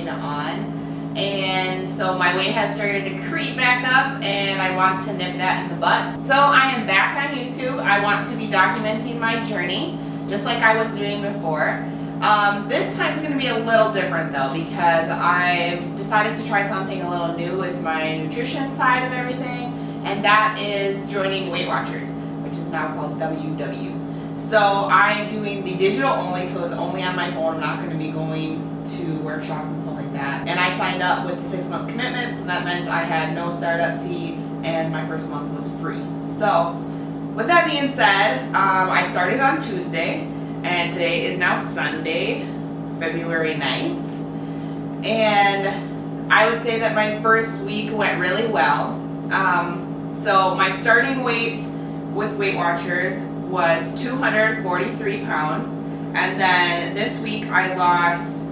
going on. And so my weight has started to creep back up, and I want to nip that in the butt. So I am back on YouTube. I want to be documenting my journey, just like I was doing before. This time is going to be a little different though, because I've decided to try something a little new with my nutrition side of everything, and that is joining Weight Watchers, which is now called WW. So I'm doing the digital only, so it's only on my phone. I'm not going to be going to workshops and stuff like that. And I signed up with the 6-month commitments, and that meant I had no startup fee, and my first month was free. So with that being said, I started on Tuesday, and today is now Sunday, February 9th. And I would say that my first week went really well. So my starting weight with Weight Watchers was 243 pounds, and then this week I lost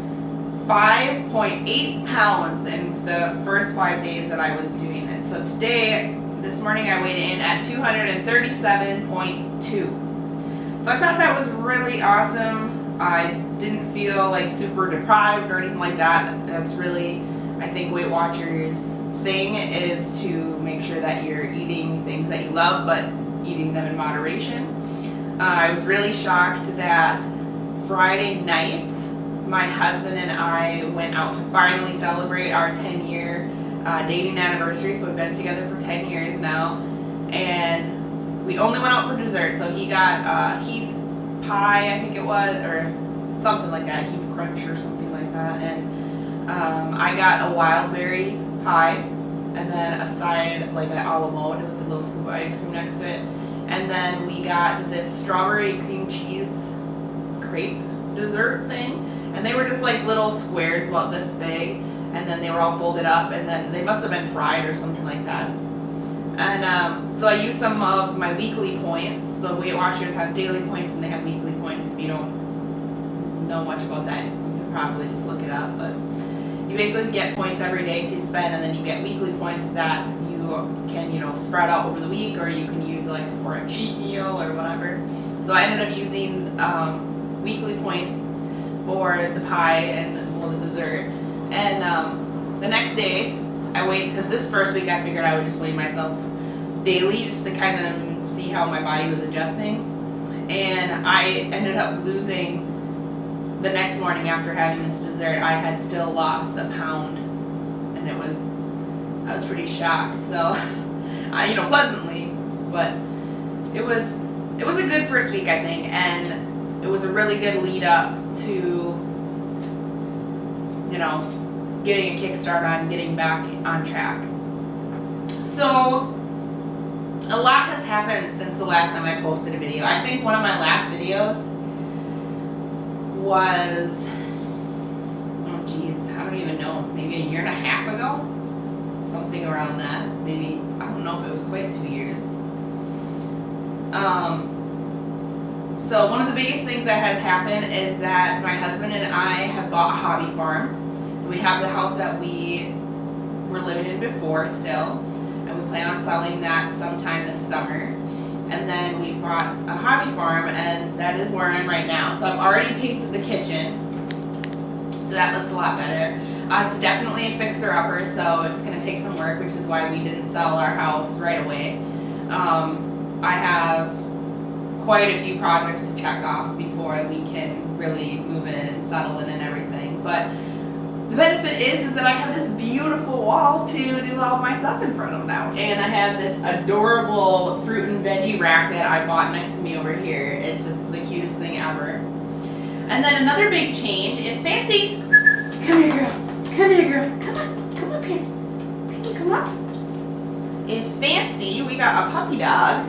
5.8 pounds in the first 5 days that I was doing it. So this morning I weighed in at 237.2. So I thought that was really awesome. I didn't feel like super deprived or anything like that. That's really, I think, Weight Watchers' thing is to make sure that you're eating things that you love, but eating them in moderation. I was really shocked that Friday night my husband and I went out to finally celebrate our 10-year dating anniversary. So we've been together for 10 years now, and we only went out for dessert. So he got Heath pie, I think it was, or something like that, Heath Crunch or something like that, and I got a wild berry pie, and then a side like an a la mode with a little scoop of ice cream next to it. And then we got this strawberry cream cheese crepe dessert thing, and they were just like little squares about this big, and then they were all folded up, and then they must have been fried or something like that. And so I used some of my weekly points. So Weight Watchers has daily points and they have weekly points. If you don't know much about that, you can probably just look it up, but you basically get points every day to spend, and then you get weekly points that you can, spread out over the week, or you can use like for a cheat meal or whatever. So I ended up using weekly points for the pie and the dessert. And the next day I weighed, because this first week I figured I would just weigh myself daily just to kind of see how my body was adjusting. And I ended up losing, the next morning after having this dessert, I had still lost a pound, and I was pretty shocked. So, pleasantly, but it was a good first week, I think, and it was a really good lead up to, getting a kickstart on getting back on track. So a lot has happened since the last time I posted a video. I think one of my last videos was, I don't even know, maybe a year and a half ago, something around that. Maybe, I don't know if it was quite 2 years. So one of the biggest things that has happened is that my husband and I have bought a hobby farm. So we have the house that we were living in before still, and we plan on selling that sometime this summer. And then we bought a hobby farm, and that is where I'm right now. So I've already painted the kitchen, so that looks a lot better. It's definitely a fixer-upper, so it's going to take some work, which is why we didn't sell our house right away. I have quite a few projects to check off before we can really move in and settle in and everything. But the benefit is that I have this beautiful wall to do all my stuff in front of now. And I have this adorable fruit and veggie rack that I bought next to me over here. It's just the cutest thing ever. And then another big change is Fancy. Come here, girl. Come here, girl. Come on. Come up here. Can you come up? Is Fancy. We got a puppy dog.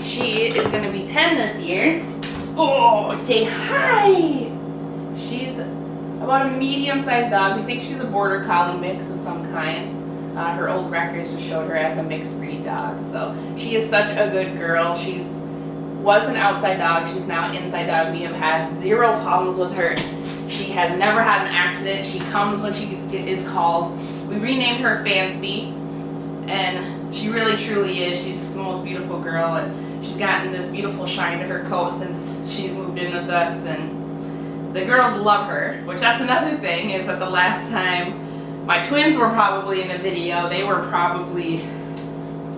She is going to be 10 this year. Oh, say hi. She's about a medium-sized dog. We think she's a border collie mix of some kind. Her old records just showed her as a mixed breed dog. So she is such a good girl. Was an outside dog. She's now an inside dog. We have had 0 problems with her. She has never had an accident. She comes when she is called. We renamed her Fancy, and she really truly is. She's just the most beautiful girl, and she's gotten this beautiful shine to her coat since she's moved in with us, and the girls love her, which that's another thing, is that the last time my twins were probably in a video, they were probably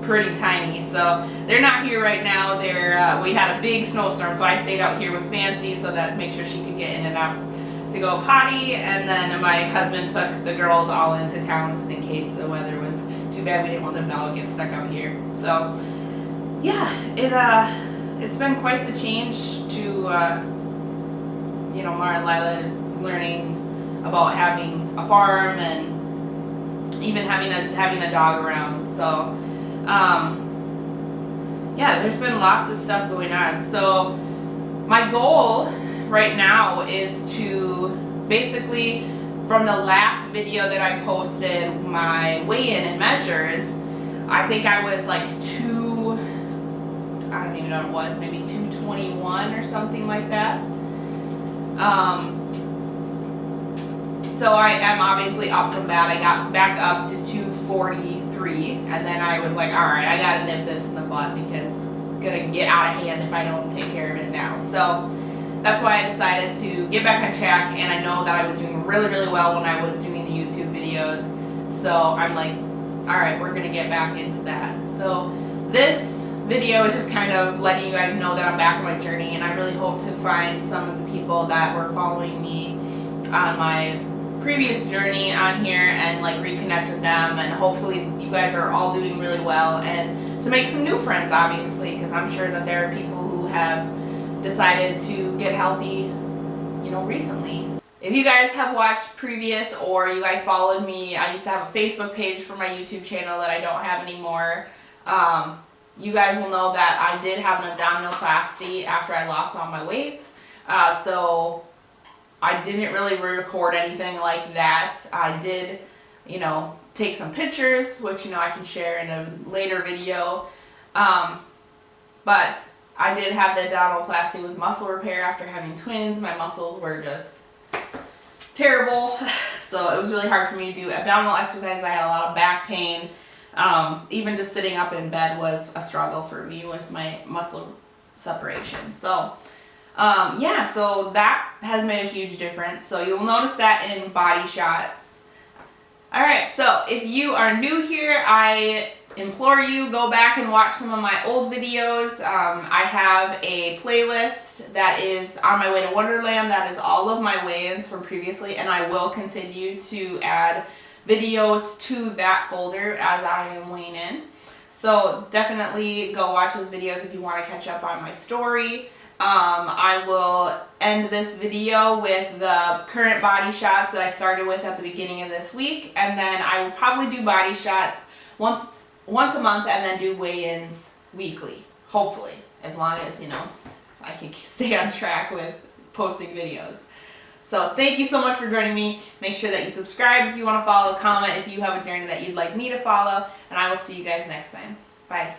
pretty tiny, so they're not here right now. We had a big snowstorm, so I stayed out here with Fancy so that make sure she could get in and out to go potty, and then my husband took the girls all into town just in case the weather was too bad. We didn't want them to all get stuck out here. So yeah, it's been quite the change to you know, Mara and Lila learning about having a farm and even having a dog around. So yeah, there's been lots of stuff going on. So my goal right now is to basically, from the last video that I posted, my weigh-in and measures, I think I was like I don't even know what it was, maybe 221 or something like that. So I am obviously up from that. I got back up to 243, and then I was like, all right, I gotta nip this in the bud because it's gonna get out of hand if I don't take care of it now. So that's why I decided to get back on track, and I know that I was doing really, really well when I was doing the YouTube videos. So I'm like, all right, we're gonna get back into that. So this video is just kind of letting you guys know that I'm back on my journey, and I really hope to find some of the people that were following me on my previous journey on here and like reconnect with them, and hopefully you guys are all doing really well, and to make some new friends, obviously, because I'm sure that there are people who have decided to get healthy, you know, recently. If you guys have watched previous, or you guys followed me, I used to have a Facebook page for my YouTube channel that I don't have anymore. You guys will know that I did have an abdominoplasty after I lost all my weight. So I didn't really record anything like that. I did, you know, take some pictures, which, you know, I can share in a later video. But I did have the abdominoplasty with muscle repair after having twins. My muscles were just terrible. So it was really hard for me to do abdominal exercises. I had a lot of back pain. Even just sitting up in bed was a struggle for me with my muscle separation. So yeah, so that has made a huge difference. So you'll notice that in body shots. Alright, so if you are new here, I implore you, go back and watch some of my old videos. I have a playlist that is on my way to Onederland. That is all of my weigh-ins from previously, and I will continue to add videos to that folder as I am weighing in. So definitely go watch those videos if you want to catch up on my story. I will end this video with the current body shots that I started with at the beginning of this week, and then I will probably do body shots once a month and then do weigh-ins weekly, hopefully, as long as, you know, I can stay on track with posting videos. So thank you so much for joining me. Make sure that you subscribe if you want to follow, comment if you have a journey that you'd like me to follow, and I will see you guys next time. Bye.